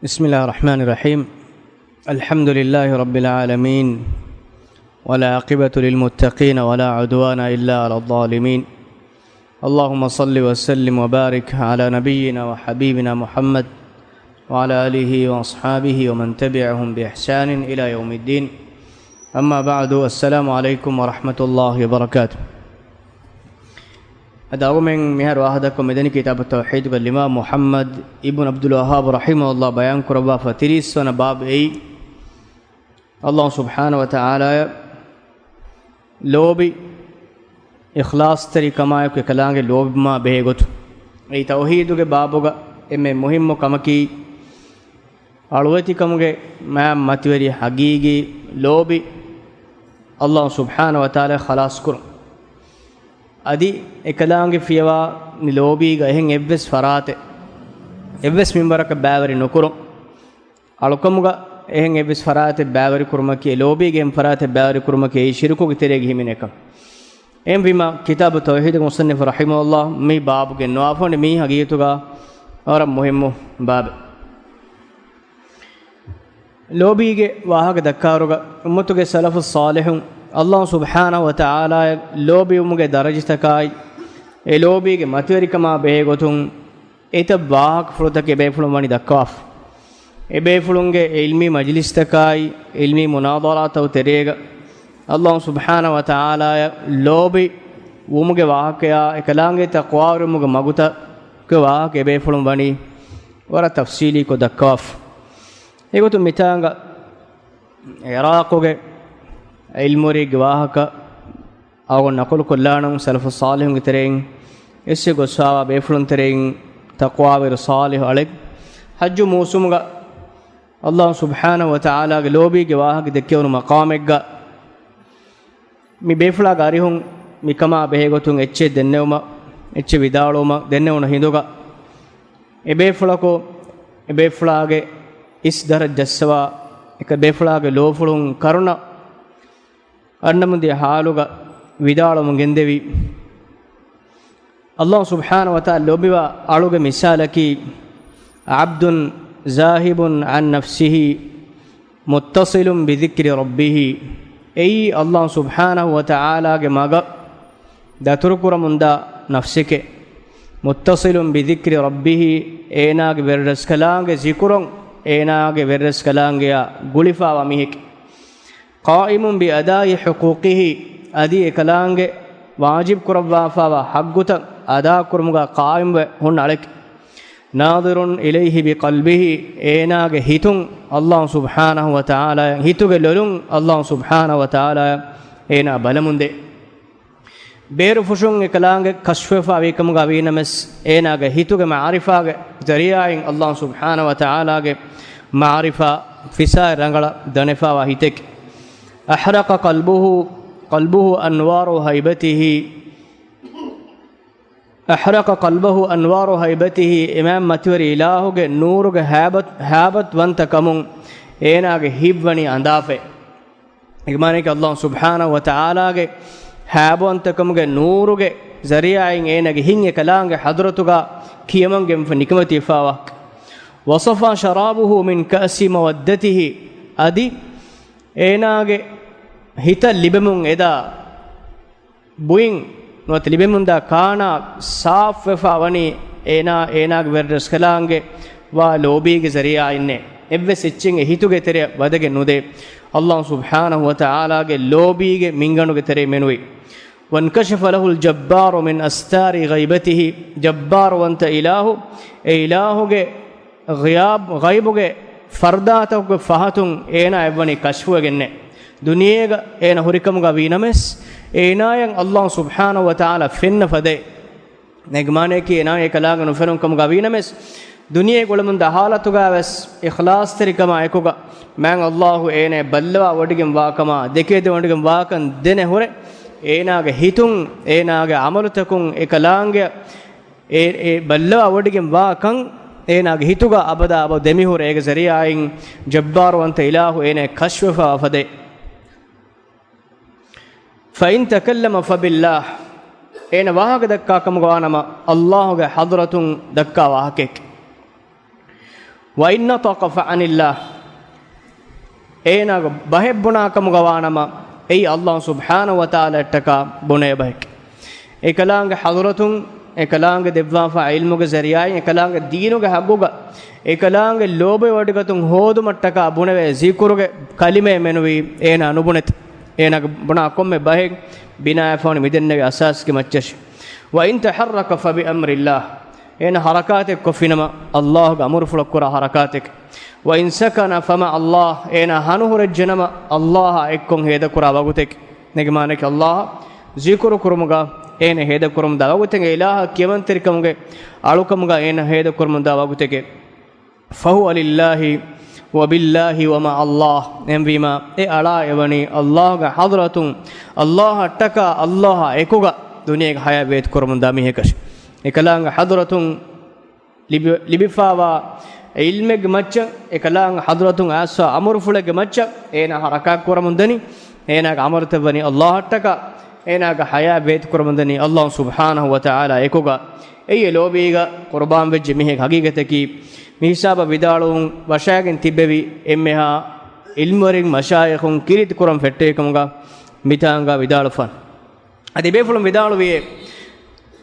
بسم الله الرحمن الرحيم. الحمد لله رب العالمين، ولا عاقبة للمتقين ولا عدوان إلا على الظالمين. اللهم صل وسلم وبارك على نبينا وحبيبنا محمد وعلى آله وأصحابه ومن تبعهم بإحسان إلى يوم الدين. أما بعد، السلام عليكم ورحمة الله وبركاته. أدعوكم مهر واحدكم مدني كتاب التوحيد والإمام محمد ابن عبد الوهاب رحمه الله بيان كربا فتريس سنة باب الله سبحانه وتعالى لوبي إخلاص تري كما يك كلامه لوب ما بهجت أي توحيد के बाबोगा एमे मुहिम कमकी अळवती कमुगे मैं मतवरी हगीगी लोबी अल्लाह सुब्हान व तआला खलास कर अदि एकलांगे फियवा निलोबी गहें एव्वेस फराते एव्वेस मिंबरक बावरी नुकुरो अळकमुगा එහෙන් එවිස් ෆරාතේ බෑවරි කුරුමකේ ලෝබීගෙන් ෆරාතේ බෑවරි කුරුමකේ ශිරුකුගේ තෙරේ ගිහිමිනේක එම් විමා කිතාබ තෞහීද් මුසන්නෆ් රහිමහුල්ලාහ් මේ බාබුගේ නවාෆොනේ මේ හගියතුගා और मुहिम्मु बाब लोबीगे वाहक दक्कारुगा उम्मतुगे सलफ़ु सालिहुन अल्लाह सुब्हानहु व तआला लोबी उमुगे दरजतकाय ए लोबीगे मतवरिकमा बेगोतुन एत वाहक फ्रुतके बेफुलुन वनि दक्काफ ए बेफुलुनगे इल्मी मजलिस तकाय इल्मी मुनादरातु तेरेगा अल्लाह सुब्हानहु व तआला लोबी उमुगे वाहकया एकलांगे तक़वा उमुगे मगुता वाह के बेफुलुम बनी और तफसीली को दक्काफ एगो तो मितांगा इराक़ोगे इल्मुरी गवाह का आगो नकुल कुल्लाणं सलफ़ु सालिहुं तेरें इससे गुस्सावा बेफुलुम तेरें तक़वा व सालिह अलग हज्जु मौसुमगा अल्लाह सुब्हानहु व तआला के लोबी गवाह के दक्के उन मकामेगा मी बेफुला गारिहुं मी कमा बेगोतुं एच्चे देन्नेउमा එච්ච විදාලෝම දෙන්න උන හිඳුග එබේෆුලකෝ එබේෆුලාගේ ඉස් දරජස්සවා එක බේෆුලාගේ ලෝෆුලුන් කරුණ අන්නමුදී හාලුග විදාලෝම ගෙන්දෙවි අල්ලාහ් සුබ්හානහු වතාලා ලොබිවා අලුගේ මිසාලකි අබ්දුන් زاහිබුන් අන් නෆ්සිහි මුත්තසිලුන් බිදික්රි රබ්බිහි එයි අල්ලාහ් සුබ්හානහු වතාලාගේ මග දතුරුකුරමුන්දා नफ्सिके मुत्तसिलुम बिदिक्रि रब्बिहि एनागे वेरस कलांगे जिकुरों एनागे वेरस कलांगे या गुलिफावा मिहिक क़ाइमुन बि अदाई हुकूक़िहि अदि कलांगे वाजिब कुरवाफावा हक़्गुत अदा कुरमुगा क़ाइम व हुन अलक नादिरुन इलैहि बिक़ल्बिहि एनागे हितुं अल्लाह सुब्हानहु व तआला हितुगे लुलुं अल्लाह सुब्हानहु व तआला एना बलमुंदे बेरु फुशुंग कलांगे कश्फा वेकमुगा वीनमस एनागे हितुगे मारिफागे जरियाइन अल्लाह सुब्हानहु व तआला गे मारिफा फिसा रंगला दनेफा वाहितेक अहरक क़ल्बुहु अनवारु हैबतिहि अहरक क़ल्बुहु अनवारु हैबतिहि इमाम मतवरी इलाहुगे नूरुगे हाबत वंत कमुं एनागे हिब्वनी अंदाफे इमाने के अल्लाह सुब्हानहु व तआला गे हाबोंतकमुगे नूरुगे जरियाइन एनगे हिंगे कलांगे हदरतुगा कियमंगे निकमति फावा वसफा शराबुहु मिन कासी मवद्दतिहि अदि एनागे हित लिबेमुं एदा बुइंग नोत लिबेमुंदा काना साफ वेफावनी एनागे वेरस कलांगे वा लोबीगे जरियाइन्ने एव्वे सिच्चिंगे हितुगे तेरे वदगे नुदे अल्लाह सुब्हानहु व तआला गे लोबीगे मिंगणुगे तेरे मेनुई वनकशफ लहुल जब्बार मिन अस्तारि गैबतिहि जब्बार वंत इलाहु ए इलाहुगे गैबुगे फर्दातुगे फहतुं एना एवनी कश्फुगेन्ने दुनियेगा एना हुरिकमुगा वीनमेस एनायं अल्लाह सुब्हानहु व तआला फिन्न फदे नेगमाने की एना एकलागन फरुं कमुगा वीनमेस दुनिये गुलमुंद हालतुगा वस इखलास तरिकमा एकुगा मैं अल्लाह एने बल्लवा वडिगम वाकमा देकेदे वडिगम वाकन देने होरे एनागे हितुं एनागे अमलुतकुं एकलांगे ए बल्लवा वडिगम वाकं एनागे हितुगा अबदा अब देमि होरे एगे जरियाइन जब्बार वंत इलाहु एने कश्फा फदे फ़इन तकल्लम फ़बिल्लाह एने वाहक दक्का कमुगानम अल्लाह गे हदरतुं दक्का वाहकेक wa inna taqafa anillah eenaga bahebbuna kamuga waanama ei Allah subhanahu wa ta'ala ettaka bone bahek ekalaange hadratun ekalaange devwafa ilmuge zariyain ekalaange deenuge haguga ekalaange lobe wadigatun hodu mattaka buneve zikuruge kalime menuwi eena anubunet eenaga buna komme bahek bina afani midennege asas ke macchesh wa in taharraka fa bi amrillah eena harakatek kofinama Allah ga amur fulakura harakatek wa in sakana fama Allah eena hanuhurejjenama Allah ekkon heda kura wagutek negmaneke Allah zikuru kurumuga eena heda kurum da wagutenge ilaha kiyamanterikamuge alukamuga eena heda kurum da waguteke fahu lillahi wa billahi wa ma Allah emvima e ala evani Allah ga hadratun Allah attaka Allah ekuga duniyega haya vet kurum da mihekash ekalanga hadratun libifawa ilmeg macca ekalang hadratun asa amur fulege macca ena haraka kuramundani ena ga amartavani Allah attaka ena ga haya vet kuramundani Allah subhanahu wa ta'ala ekuga eye lobiga qurban vejje mihe hagigateki mi hisaba vidalun washagen tibbevi emmeha ilmuring mashayikhun kirit kuram fetteekamuga mitanga vidalufan adi befulum vidaluwiye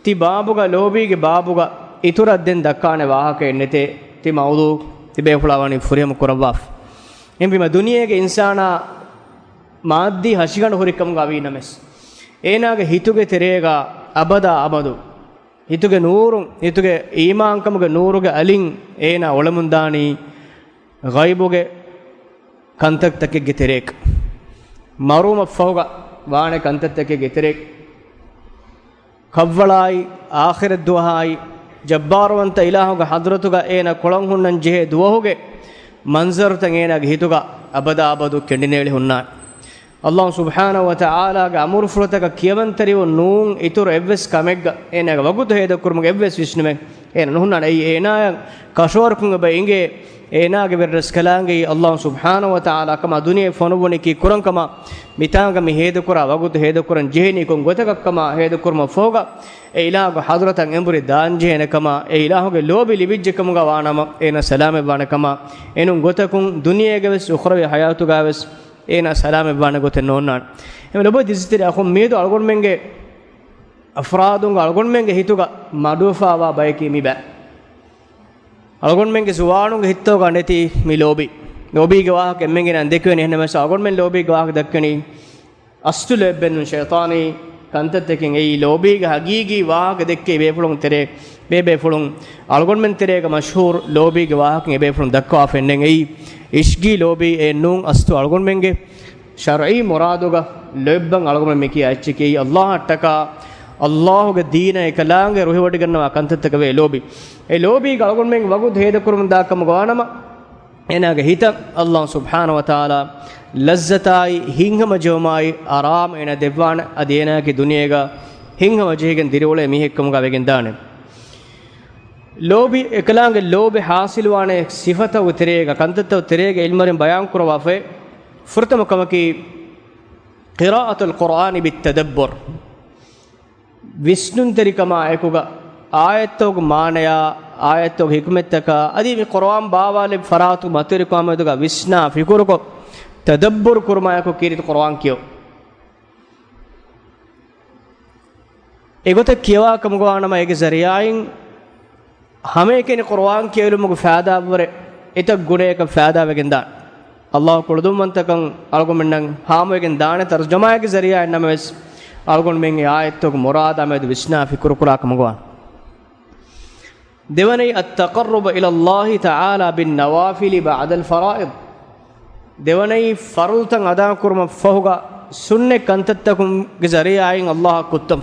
ti babuga lobige babuga ituradden dakkane wahake ennete ti mawdu ti befulawani furiyam kurawaf embima duniyege insana maaddi hashiganu hurikamuga avinames eenage hituge terega abada abadu hituge nurun hituge imankamuge nuruge alin eena olamundani ghaibuge kantak takke terek maruma fawga waane kantak takke terek kavvalai akhirat duhai jabbarwanta ilahuga hadratuga eena kolan hunnan jehe duwahuge manzartan eena hituga abada abadu kendineli hunna Allah subhanahu wa ta'ala ga amur fulotaka kiyamantariwo nuun itur evves kamegga eena ga wagudu heda kurmuge evves visnume eena nuhunna ei eena kashwarkunga ba inge eena ge verres kalange Allah subhanahu wa ta'ala kama duniye fonuboni ki kurankama mitanga mi heda kura wagudu heda kuran jeheni kon gotaka kama heda kurma foga e ilahu hadratan emburi daanjehene kama e ilahu lobi libijje kamuga waanama eena salame wana kama enun gotakun duniyege ves ukhrawi hayatuga ves eena salame wana goten nonnan em lobo disitire akhum meedu algon menge afradun algon menge hituga madufawa bayki miba algon menge suwanun hittoga neti mi lobi ge wahak emmenge nan dekweni ehne mas algon men lobi ge wahak dakkeni astulebben shaytani kantatekin ei lobi ge hagigi wahak dekke befulun tere befulun algon men tere ge mashhur lobi ge wahak befulun dakwa fennen ei ishgi lobi ennun astu algon menge shar'i muraduga lebban algon men meki achiki Allah attaka Allahuge deena ekalaange ruhiwadi gannawa kantattaka ve lobi e lobi ge algon men wagud heda kurum dakam gwanama enage hita Allah subhanahu wa ta'ala lazzatai hingama jomai aram ena devwana adena ki duniyega hingama jegen dirole mihekkamuga vegen dane lobi ekalaange lobi hasilwane sifata uterega kantatta uterega ilmarin bayan kurwafe furtama kamaki qira'atul qur'ani bitadabbur visnun terikama ekuga ayatog maanaya ayatog hikmettaka adi mi qur'an baawale faratu materikama eduga visna fikuruko tadabbur kurmaya ko kirit qur'an kiyo egote kiyawa kamugana ege zariyain hame kene qur'an kiyelumugo faada bore eta guneka faada wegen dan Allah kuludum mantakan algon mennan hamu wegen dane tarjuma ege zariya names algon men ayatok murada med visna fikru kura kamugwan devani at-taqarrub ila Allah ta'ala bin nawafil ba'da al-fara'id devani farultan ada kurma fahuga sunne kantattakum ge zariyain Allah kuttam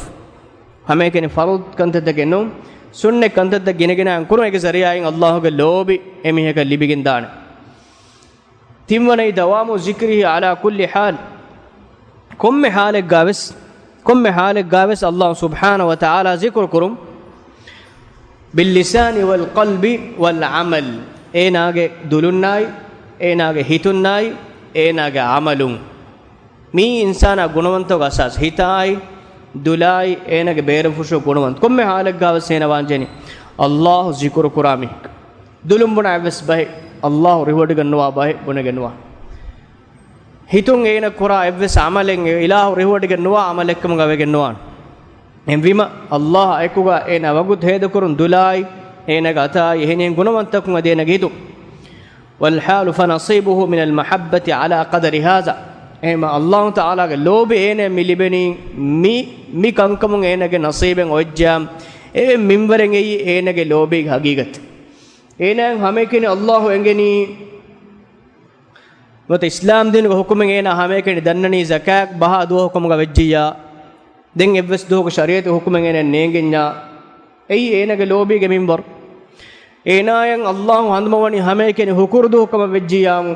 hame kene farud kantattakenno sunne kantatta ginegena ankuru ege zariyain Allah ge lobi emiheka libigin dane timwanai dawamu zikrihi ala kulli hal komme hale gaves Allah subhanahu wa ta'ala zikr kurum bil lisani wal qalbi wal amal enage dulunnai enage hitunnai enage amalun mi insana gunawanta gasas hitai dulai enage beru fusho gunawant komme hale gaves ena wanjeni Allah zikr kurami දුලුම්බුණ ඇවස් බයි අල්ලාහ් රිවර්ඩ් ගන්නවා බයි බොන ගන්නවා හිතුන් ඒන කුරා එවස් අමලෙන් ඉලාහ් රිවර්ඩ් ගන්නවා අමලෙක්කම ගව ගන්නවා එම්විම අල්ලාහ් අයකුගා ඒන වගුත් හේද කුරුන් දුලායි ඒන ගතා එහෙනෙන් ගුණවන්තකුන් අදේන ගීතු වල් හාලු ෆනසීබුහු මිනල් මහබ්බති අලා ඛදරි හාසා එහෙම අල්ලාහ් තාලාගේ ලෝභය ඒන මිලිබෙනි මි කංකමුන් ඒනගේ නසීබෙන් ඔජ්ජාම් ඒ මින්වරෙන් එයි ඒනගේ ලෝභයේ හගීගත ඒනන් හැම කෙනෙක් අල්ලාහ් එංගෙනි මත ඉස්ලාම් දිනක හුකුමෙන් ඒන හැම කෙනෙක් දන්නනි සකාක් බහ දුව හුකුමක වෙජ්ජියා දෙන් එවස් දුවක ශරීයත හුකුමෙන් ඒන නේගෙන්නා එයි ඒනගේ ලෝභයේ මින්වර ඒනායන් අල්ලාහ් හඳුමවනි හැම කෙනෙක් හුකුරුදු හුකුම වෙජ්ජියාම්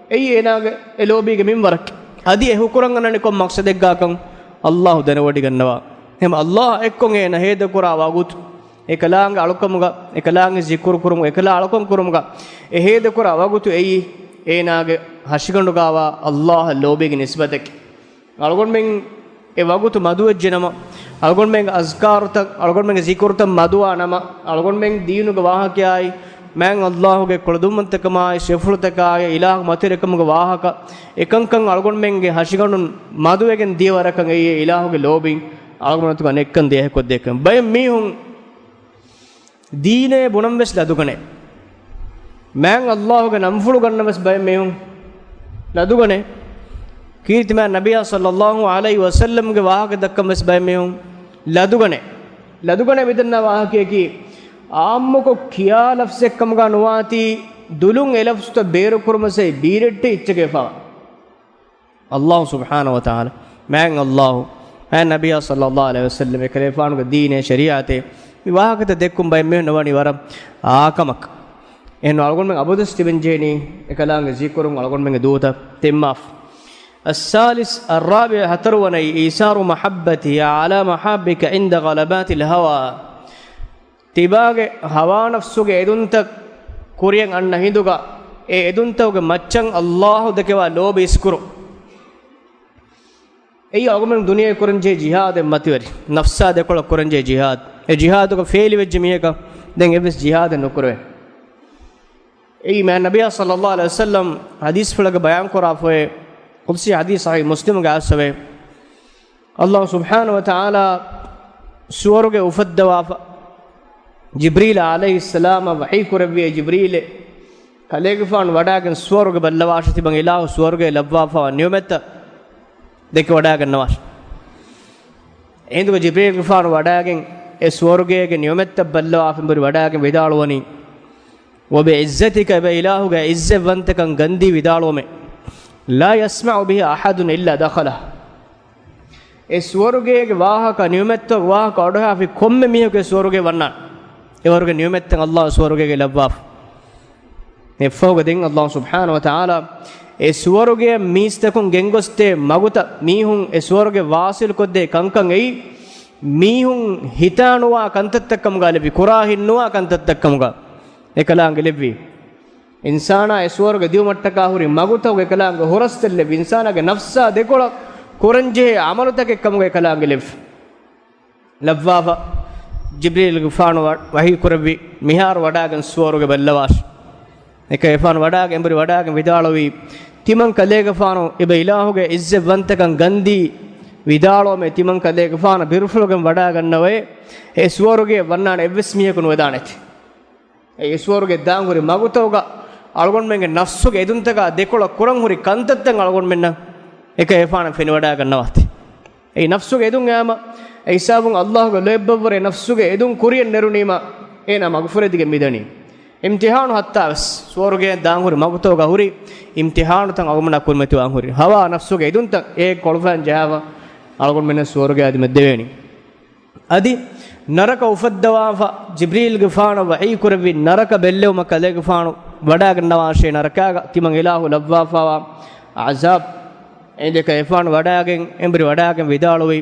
එයි ඒනාගේ ලෝභයේ මින්වරක් අදි ඒ හුකුරන් ගන්නනේ කොම් මක්සදෙක් ගාකම් අල්ලාහ් දනවඩි ගන්නවා එහෙම අල්ලාහ් එක්කොන් ඒන හේද කුරා වගුත් එකලාංග අලුකමුග එකලාංග zikr kurum ekala alukam kurumuga e hede kura wagutu eyi eenage hashigandu gawa Allah lobege nisbatek algon men e wagutu madu ejjenama algon men azkaruta algon men zikruta maduwa nama algon men deenuge wahakiyai man Allah ge koldumantakamai shefulutakai ilah matirekamuge wahaka ekankan algon men ge hashigandu maduwegen diewarakan eyi ilah ge lobin algonatu kanekkan dehekod dekam bay mihun දීනේ බුනම් වෙස් ලදුගනේ මෑන් අල්ලාහ්ගේ නම් ෆුළු ගන්න වෙස් බය මෙහුන් ලදුගනේ කීර්තිමය නබියා සල්ලල්ලාහු අලයිහි වසල්ලම්ගේ වාහක දක්කම් වෙස් බය මෙහුන් ලදුගනේ විදන්න වාහකයේ කී ආම්මකෝ කියා ලෆ්ස් එක්කම ගන්නවාති දුලුන් එලෆ්ස්ත බේර කුරුමසේ බීරෙට්ට ඉච්චකේපා අල්ලාහ් සුබ්හානහු වතාලා මෑන් අල්ලාහ් නබියා සල්ලල්ලාහු අලයිහි වසල්ලම් කලේෆානුගේ දීනේ ශරීයතේ විවාහකත දෙක්කුම් බයි මෙහෙ නවනි වරම් ආකමක් එහෙනම් අලගොන් මෙන් අබුදස් තිබෙන්ජේනි එකලාංග zikruන් අලගොන් මෙන් දූත තෙම්මාෆ් الثالث الرابع هتروني إيثار محبتي على محبك عند غلبات الهوى තිබාගේ හවා නෆ්සුගේ එදුන්ත කුරියන් අන්න හිඳුගා ඒ එදුන්තවගේ මච්චන් අල්ලාහ් දකවා ලෝභ ඉස්කුරු එයි අගමෙන් දුනියේ කුරන්ජේ ජිහාද් මතිවරි නෆ්සා දෙකොල කුරන්ජේ ජිහාද් ඒ ජිහාද් එක ෆේලි වෙච්ච මියක දැන් එවස් ජිහාද් නොකරවේ එයි මෑ නබියා සල්ලල්ලාහු අලයිහි වසල්ලම් හදීස් වලක බයන් කරා ෆොේ කුල්සි හදීස් සහී මුස්ලිම් ගාසවේ අල්ලාහ් සුබ්හානහු වතාලා සුවරුගේ උෆද්දවා ಜಿಬ್ರೀಲ್ ಅಲೈಹಿಸ್ಸಲಾಮ ವಹಿ ಕುರವಿಯ ಜಿಬ್ರೀಲ್ ಕಲೆಗಫಾನ್ ವಡಾಗನ್ ಸ್ವರ್ಗ ಬಲ್ಲವಾಶತಿ ಬಂಗ ಇಲಾಹು ಸ್ವರ್ಗ ಲವ್ವಾಫ ನಿಯಮತ ದೆಕ್ಕೆ ವಡಾಗನ್ ನವಾಶ ಎಂದುಗ ಜಿಬ್ರೀಲ್ ಗಫಾನ್ ವಡಾಗನ್ ಎ ಸ್ವರ್ಗಗೆ ನಿಯಮತ ಬಲ್ಲವಾಫ ಬರಿ ವಡಾಗನ್ ವಿದಾಳುವನಿ ವಬಿ ಇಜ್ಜತಿಕ ಬ ಇಲಾಹುಗ ಇಜ್ಜವಂತಕಂ ಗಂದಿ ವಿದಾಳುವಮೆ ಲಾ ಯಸ್ಮഉ ಬಿಹಿ ಅಹದುನ್ ಇಲ್ಲಾ ದಖಲ ಎ ಸ್ವರ್ಗಗೆ ವಾಹಕ ನಿಯಮತ ವಾಹಕ ಅಡಹಾಫಿ ಕೊಮ್ಮೆ ಮಿಹುಗೆ ಸ್ವರ್ಗಗೆ ವನ್ನಾ එවරුගේ නියමෙත්තෙන් අල්ලාහ් ස්වර්ගයේ ලැබ්වාෆ එෆෝගදින් අල්ලාහ් සුබ්හානහු වතාලා ඒ ස්වර්ගයේ මීස්තකුන් ගෙන්ගොස්තේ මගුත මීහුන් ඒ ස්වර්ගයේ වාසිල් කොද්දේ කංකං එයි මීහුන් හිතානුවා කන්තත්තක්කම ගාලෙවි කුරාහින්නුවා කන්තත්තක්කම ගා එකලාංග ලෙවි ඉන්සානා ඒ ස්වර්ග දිව මට්ටකා හුරි මගුතව එකලාංග හොරස්තෙල්ලෙ ඉන්සානාගේ නෆ්සා දෙකොල කුරංජේ අමලතක එක්කම එකලාංග ලෙවි ලබ්වාෆ ಜಿಬ್ರೀಲ್ ಗುಫಾನು ವಹಿ ಕುರವಿ ಮಿಹಾರ್ ವಡಾಗನ್ ಸ್ವರ್ಗ ಬಲ್ಲವಾಶ್ ಏಕ ಎಫಾನ್ ವಡಾಗ ಎಂಬರಿ ವಡಾಗ ವಿದಾಳವಿ ತಿಮನ್ ಕಲೆ ಗಫಾನು ಇಬ ಇಲಾಹುಗೆ ಇಜ್ಜೆ ವಂತಕನ್ ಗಂದಿ ವಿದಾಳೋ ಮೆ ತಿಮನ್ ಕಲೆ ಗಫಾನ ಬಿರುಫುಲಗನ್ ವಡಾಗನ್ನವೆ ಎ ಸ್ವರ್ಗೆ ವನ್ನಾಣ ಎವ್ವಿಸ್ಮಿಯಕನು ವದಾಣತಿ ಎ ಸ್ವರ್ಗೆ ದಾಂಗುರಿ ಮಗುತೋಗ ಅಳಗೊಂಡ್ ಮೆಂಗೆ ನಫ್ಸುಗೆ ಎದುಂತಗ ದೆಕೊಳ ಕುರಂ ಹುರಿ ಕಂತತ್ತಂಗ ಅಳಗೊಂಡ್ ಮೆನ್ನ ಏಕ ಎಫಾನ ಫೆನಿ ವಡಾಗನ್ನವಾತಿ ಎ ನಫ್ಸುಗೆ ಎದುಂ ಯಾಮ ಐಸಾಬುಂ ಅಲ್ಲಾಹುಗೆ ಲೋಬ್ಬವರೆ ನಫ್ಸುಗೆ ಎದುಂ ಕುರಿಯನ್ ನೆರುನೀಮ ಏನ ಮಗಫುರದಿಗೆ ಮಿದನಿ ಇಮ್ತಿಹಾನು ಹತ್ತಾವಸ್ ಸ್ವರ್ಗೆ ದಾಂಗುರಿ ಮಗುತೋಗ ಹುರಿ ಇಮ್ತಿಹಾನು ತಂ ಅಗಮನ ಕುರ್ಮತಿ ವಾಂಗುರಿ ಹವಾ ನಫ್ಸುಗೆ ಎದುಂ ತಂ ಏ ಕೊಳಫಾನ್ ಜಾವ ಅಳಗೊಂಡ್ ಮೆನ ಸ್ವರ್ಗೆ ಆದಿ ಮದ್ದೆವೇನಿ ಅದಿ ನರಕ ಉಫದ್ದವಾಫ ಜಿಬ್ರೀಲ್ ಗಫಾನ ವಹಿ ಕುರವಿ ನರಕ ಬೆಲ್ಲೆವ ಮಕಲೆ ಗಫಾನು ವಡಾಗನ್ನವಾಶೆ ನರಕಾಗ ತಿಮಂ ಇಲಾಹು ಲವ್ವಾಫವ ಅಜಾಬ್ එදක එෆාන් වඩාගෙන් එම්බරි වඩාගෙන් විදාලොවි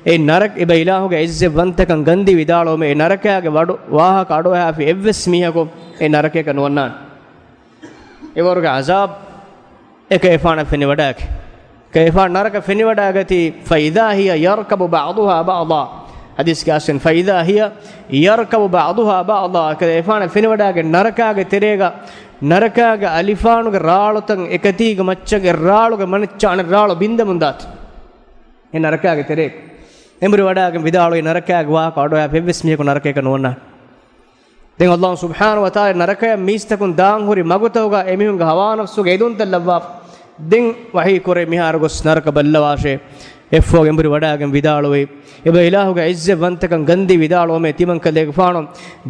ඒ නරක ඉබ ඉලාහුගේ ඉස්සේ වන්තකන් ගන්දි විදාලොව මේ නරකයාගේ වඩු වාහක අඩෝ හැපි එවස් මිහකෝ ඒ නරකයක නොවන්නාන් ඒවරුගේ අසාබ් එක එෆාන ෆෙනි වඩාගේ කේෆාන් නරක ෆෙනි වඩාගති ෆයිදා හිය යර්කබු බඅදුහා බඅදා حديث كاسن فإذا هي يركب بعضها بعضا كذا إفان فينوداك نركاك تريغا نركاك ألفانوك رالوتن إكتيغ مچك رالوك منچان رالو بند مندات إن نركاك تريغ إمري وداك بدالو نركاك واك أدويا فيبس ميكو نركاك نونا دين الله سبحانه وتعالى نركاك ميستكون دان هوري مغوتوغا إميهنغ هوانفسوغ إدون تلواف دين وحي كوري ميهارغوس نرك بلواشي ಎಫ್ಫೋಗೆ ಎಂಬುರಿ ವಡಾಗಂ ವಿದಾಳುವೆ ಇಬ ಇಲಾಹುಗೆ ಇಜ್ಜೆ ವಂತಕಂ ಗಂದಿ ವಿದಾಳುವ ಮೇ ತಿಮಂ ಕಲೆಗ ಫಾಣೋ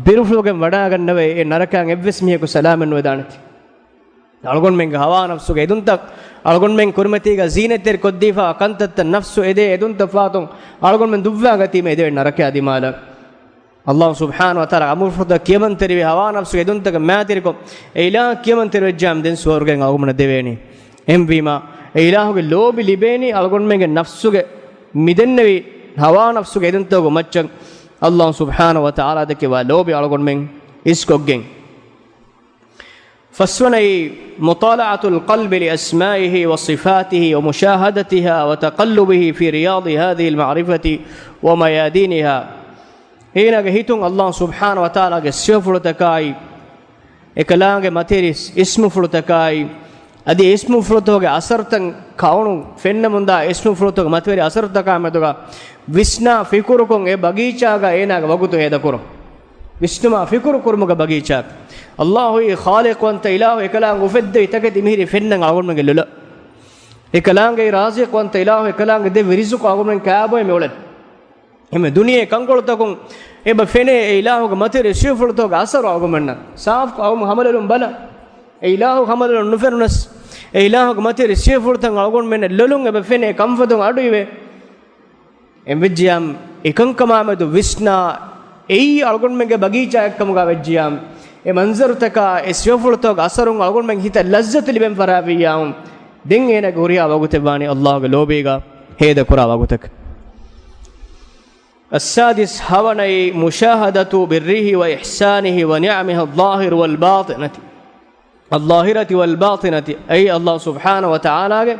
ಬಿರುಫ್ಲೋಗೆ ವಡಾಗನ್ನವೆ ಎ ನರಕಂ ಎವ್ವೆಸ್ ಮಿಯಕು ಸಲಾಮೆನ್ನು ವೆದಾಣತಿ ಅಳಗೊಂಡ್ ಮೆಂಗ ಹವಾ ನಫ್ಸುಗೆ ಎದುಂತ ಅಳಗೊಂಡ್ ಮೆಂಗ ಕುರ್ಮತಿಗ ಝೀನತೆರ್ ಕೊದ್ದೀಫಾ ಕಂತತ್ತ ನಫ್ಸು ಎದೆ ಎದುಂತ ಫಾತುಂ ಅಳಗೊಂಡ್ ಮೆಂಗ ದುವ್ವಾಗತಿ ಮೇ ಎದೆ ನರಕೆ ಅದಿಮಾಲ ಅಲ್ಲಾಹ್ ಸುಬ್ಹಾನ ವ ತಆಲಾ ಅಮುರ್ಫದ ಕಿಯಮನ್ ತೆರಿವೆ ಹವಾ ನಫ್ಸು ಎದುಂತಗ ಮ್ಯಾತಿರಿಕೊ ಇಲಾ ಕಿಯಮನ್ ತೆರಿವೆ ಜಾಮ್ ದೆನ್ ಸ್ವರ್ಗಂ ಆಗುಮನ ದೇವೇನಿ ಎಂವಿಮಾ ಇಲಾಹುಗೆ ಲೋಬಿ ಲಿಬೇನಿ ಅಳಗೊಂಡ್ಮೆಂಗೆ ನಫ್ಸುಗೆ ಮಿದೆನ್ನವಿ ಹವಾ ನಫ್ಸುಗೆ ಎದಂತೋಗು ಮಚ್ಚಂ ಅಲ್ಲಾಹ್ ಸುಬ್ಹಾನ ವ ತಆಲಾ ಅದಕ್ಕೆ ವಾ ಲೋಬಿ ಅಳಗೊಂಡ್ಮೆಂಗೆ ಇಸ್ಕೊಗ್ಗೆಂ ಫಸ್ವನೈ ಮುತಾಲಅತುಲ್ ಕಲ್ಬಿ ಲಿಅಸ್ಮಾಇಹಿ ವಸಿಫಾತಿಹಿ ವಮುಶಾಹದತಿಹಾ ವತಕಲ್ಲುಬಿಹಿ ಫಿ ರಿಯಾದಿ ಹಾದಿಹಿಲ್ ಮಅರಿಫತಿ ವಮಯಾದೀನಿಹಾ ಏನಗೆ ಹಿತುಂ ಅಲ್ಲಾಹ್ ಸುಬ್ಹಾನ ವ ತಆಲಾಗೆ ಸಿಫುಳುತಕಾಯಿ ekalaange materis ismu fulutakai adi ismu fulutoge asartan kaunu fenna munda ismu fulutoge materi asartaka meduga visna fikurukon e bagichaga enaga wagutu hedakuru visnuma fikuru kurmuga bagicha Allahu khaliq wanta ilahu ekalaange ufedde itakati mihiri fennan agulmenge lula ekalaange raziq wanta ilahu ekalaange de virizuko agulmen kaaboy meolen emme duniye kangolutakon eba fene e ilahu materi sifulutoge asaru agumenna saaf agum hamalelum bala e ilahu hamalelum nuferunas e ilahu materi sifulutan agunmen lulun eba fene kamfadun aduive emvejjam ekankamamedu visna ei agunmenge bagicha ekkamuga vejjam e manzarutaka e sifulutoge asarun agunmen hita lazzat liben faraviyam den ena goriya wagutebani Allah ge lobega heda kura wagutak السادس هوني مشاهدة بره وإحسانه ونعمه الظاهر والباطنة الظاهرة والباطنة أي الله سبحانه وتعالى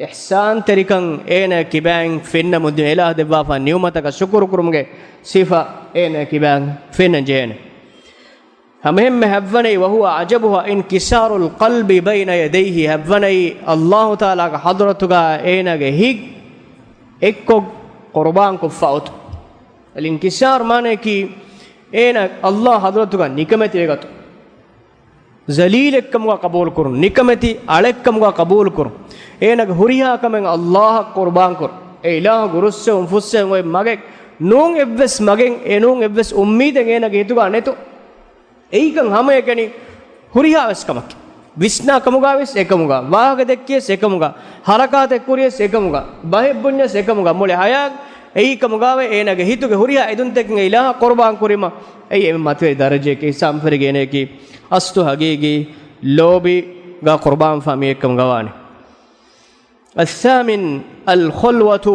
إحسان تركن أين كبان فين مدن إله دبافا نيومتك شكر كرمك صفة أين كبان فين جين همهم هبني وهو عجبها انكسار القلب بين يديه هبني الله تعالى حضرتك أين هيك إكو قربان كفاوت الانكسار معنی کی اینا اللہ حضرت کا نکمت ویگت ذلیل کم کا قبول کرن نکمتی اڑک کم کا قبول کرن اینا ہریہ کم اللہ قربان کر اے الہ گرس سے انفس سے وہ مگے نون ایبس مگیں انون ایبس امید اینا گیتو کا نے تو ای کن ہم کنی ہریہ اس کمک විස්නා කමුගාවෙස් එකමුගා වාහක දෙක්කියස් එකමුගා හරකාත එක්කුරියස් එකමුගා බහෙබ්බුඤ්ඤස් එකමුගා මොලේ හයක් ei kamugawe enage hituge huriya edun tekin ilaha qurban kurima ei em matwe daraje ke samfere gene ki astu hagegi lobi ga qurban fami ekam gawani الثامن الخلوة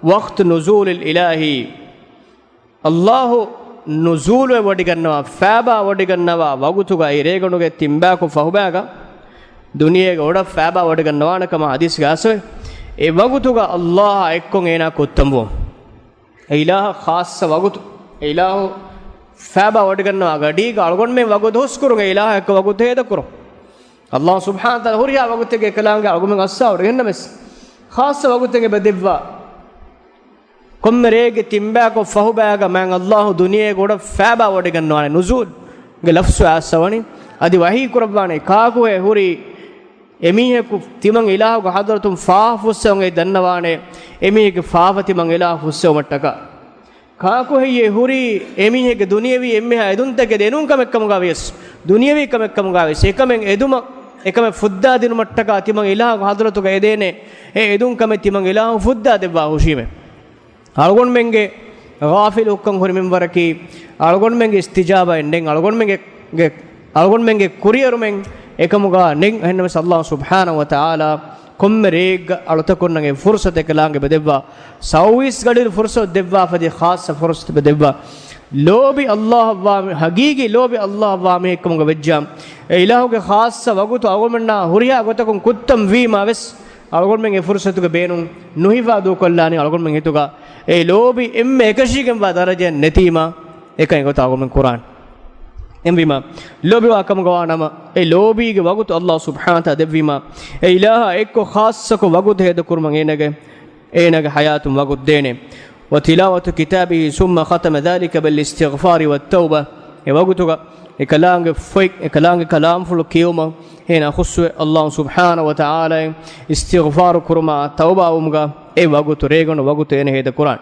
وقت نزول الإله الله نزول وديغنوا فابا وديغنوا وغتوغا ireganuge timbaku fahubaga duniyege oda faba وديغنوا nakama hadis gaswe e wagutuga Allah ekkon ena kuttambo ಇಲಾಹ ಖಾಸ ವಗುತು ಇಲಾಹ ಫಾಬಾ ವಡಗನ್ನ ಗಡಿಗ ಅಳಗೊಂಡ ಮೇ ವಗುದು ಹೊಸ್ಕುರುಗ ಇಲಾಹ ಕ ವಗುತು ಹೇದಕುರು ಅಲ್ಲಾಹ್ ಸುಬ್ಹಾನ ತಾಲ ಹುರಿಯಾ ವಗುತೆಗೆ ಕಲಾಂಗ ಅಳಗೊಂಡ ಅಸ್ಸಾ ವಡಗನ್ನ ಮೆಸ್ ಖಾಸ ವಗುತೆಗೆ ಬದೆವ್ವ ಕೊಮ್ಮರೆಗೆ ತಿಂಬಾಕೊ ಫಹುಬಾಗ ಮಂ ಅಲ್ಲಾಹ್ ದುನಿಯೆ ಗೋಡ ಫಾಬಾ ವಡಗನ್ನ ನುಜೂಲ್ ಗೆ ಲಫ್ಸು ಆಸವನಿ ಅದಿ ವಹಿ ಕುರಬಾನೆ ಕಾಗುವೆ ಹುರಿ එමිහෙකු තිමන් ඉලාහුගේ හදරතුම් ෆාෆුස්සෝගේ දන්නවානේ එමිහෙගේ ෆාවති මන් ඉලාහ හුස්සෝ මට්ටක කාකු හයියේ හුරි එමිහෙගේ දුනියවි එම්මෙහ එදුන්තගේ දෙනුම් කමෙක්කම ගාවියස් දුනියවි කමෙක්කම ගාවියස් එකමෙන් එදුම එකම ෆුද්දා දිනු මට්ටක තිමන් ඉලාහුගේ හදරතුගේ එදේනේ ඒ එදුම් කමෙ තිමන් ඉලාහු ෆුද්දා දෙවා හුෂීමේ අලගොන් මෙන්ගේ ගාෆිල් උක්කම් හොරි මෙන් වරකි අලගොන් මෙන්ගේ ඉස්තිජාබා එන්නෙන් අලගොන් මෙන්ගේ කුරියරුමෙන් ekamuga ning hennames Allah subhanahu wa ta'ala kommereg alutakonge fursat ekalaange bedevva sawis gadil fursat devva fadi khas fursat bedevva lobi Allah wa hagigi lobi Allah wa me ekamuga vejjam e ilahuge khas wagutu agumenna huriya gotakon kuttam vi ma ves algon menge fursatuge beenun nuhiwa du kollani algon menge tuga ඒ ලෝභි එම්ම එකශීකම් වා දරජය නැතිම එකයි කොට ආගමෙන් කුරාන් එම්විම ලෝභි වාකම ගවානම ඒ ලෝභීගේ වගුත අල්ලාහ් සුබ්හානහු තාලා දෙවීම ඒ ඉලාහ එක්ක ખાસක වගුත හේද කුරුමන් ඒනගේ හයාතුම් වගුත් දේනේ وتلاوة كتابه ثم ختم ذلك بالاستغفار والتوبة وقتك كلام فيك كلام فل كيوما هنا خص الله سبحانه وتعالى استغفار كرما توبة ومغا وقت ريغن وقت هذا القرآن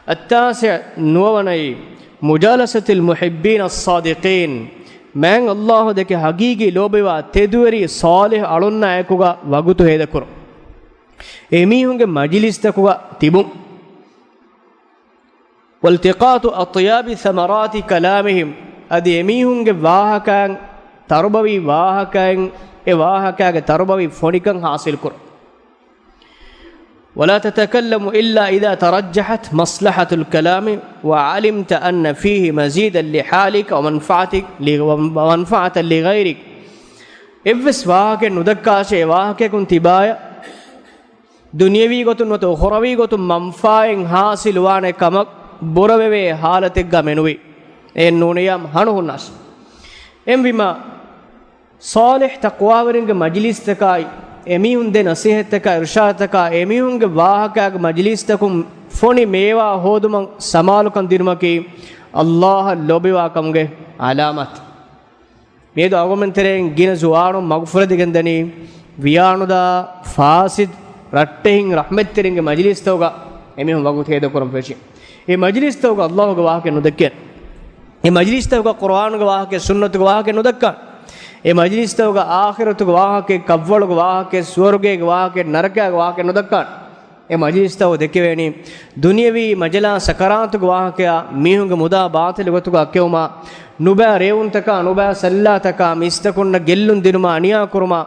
التاسع نووني مجالسة المحبين الصادقين من الله دك حقيقي لوبوا تدوري صالح علونا ايكوغا وقت هذا القرآن එමිහුන්ගේ මජ්ලිස් තකුව තිබුන් والتقاط اطياب ثمرات كلامهم ادي එමිහුන්ගේ වාහකයන් තරබවි වාහකයන් ඒ වාහකයාගේ තරබවි ෆොනිකන් حاصل කර ولا تتكلم الا اذا ترجحت مصلحه الكلام وعلمت ان فيه مزيدا لحالك ومنفعتك ومنفعه لغيرك එවස් වාහකේ නුදක්කාශේ වාහකයන් තිබාය දුනියවි ගොතුන් වත උඛරවි ගොතුන් මන්ෆායෙන් حاصل වානේ කමක් බොරවෙවේ حالتෙක් ගමෙනුයි ඒ නෝනියම් හනුහුන්නස් එම්විම صالح තක්වාවරින්ගේ මජ්ලිස් තකයි එමිහුන් දෙ නසීහත් තක ඉර්ෂාද් තක එමිහුන්ගේ වාහකයාගේ මජ්ලිස් තකුම් ෆොනි මේවා හෝදුමන් සමාලුකන් දිරුමකි අල්ලාහ් ලොබිවා කම්ගේ අලාමත් මේද අගමෙන්තරෙන් ගින සුවාණු මග්ෆුර දිගෙන්දනි වියානුදා ෆාසිද් රට්ටෙහින් රහමෙත්තරින්ගේ මජ්ලිස් තෝග එමිහුන් වගුත් හේද කරම් පෙචි ඒ මජ්ලිස් තෝග අල්ලාහ්ගේ වාහකේ නොදක්කේ ඒ මජ්ලිස් තෝග කුර්ආන්ගේ වාහකේ සුන්නත්ගේ වාහකේ නොදක්කා ඒ මජ්ලිස් තෝග ආඛිරතුගේ වාහකේ කව්වලගේ වාහකේ ස්වර්ගයේ වාහකේ නරකයේ වාහකේ නොදක්කා ඒ මජ්ලිස් තෝග දෙකෙවෙනි දුනියවි මජලා සකරාතුගේ වාහකයා මිහුන්ගේ මුදා බාතිල ගතුග අක්කෙවමා නුබෑ රේවුන්තක නුබෑ සල්ලාතක මිස්තකුන්න ගෙල්ලුන් දිනුමා අනියා කුරුමා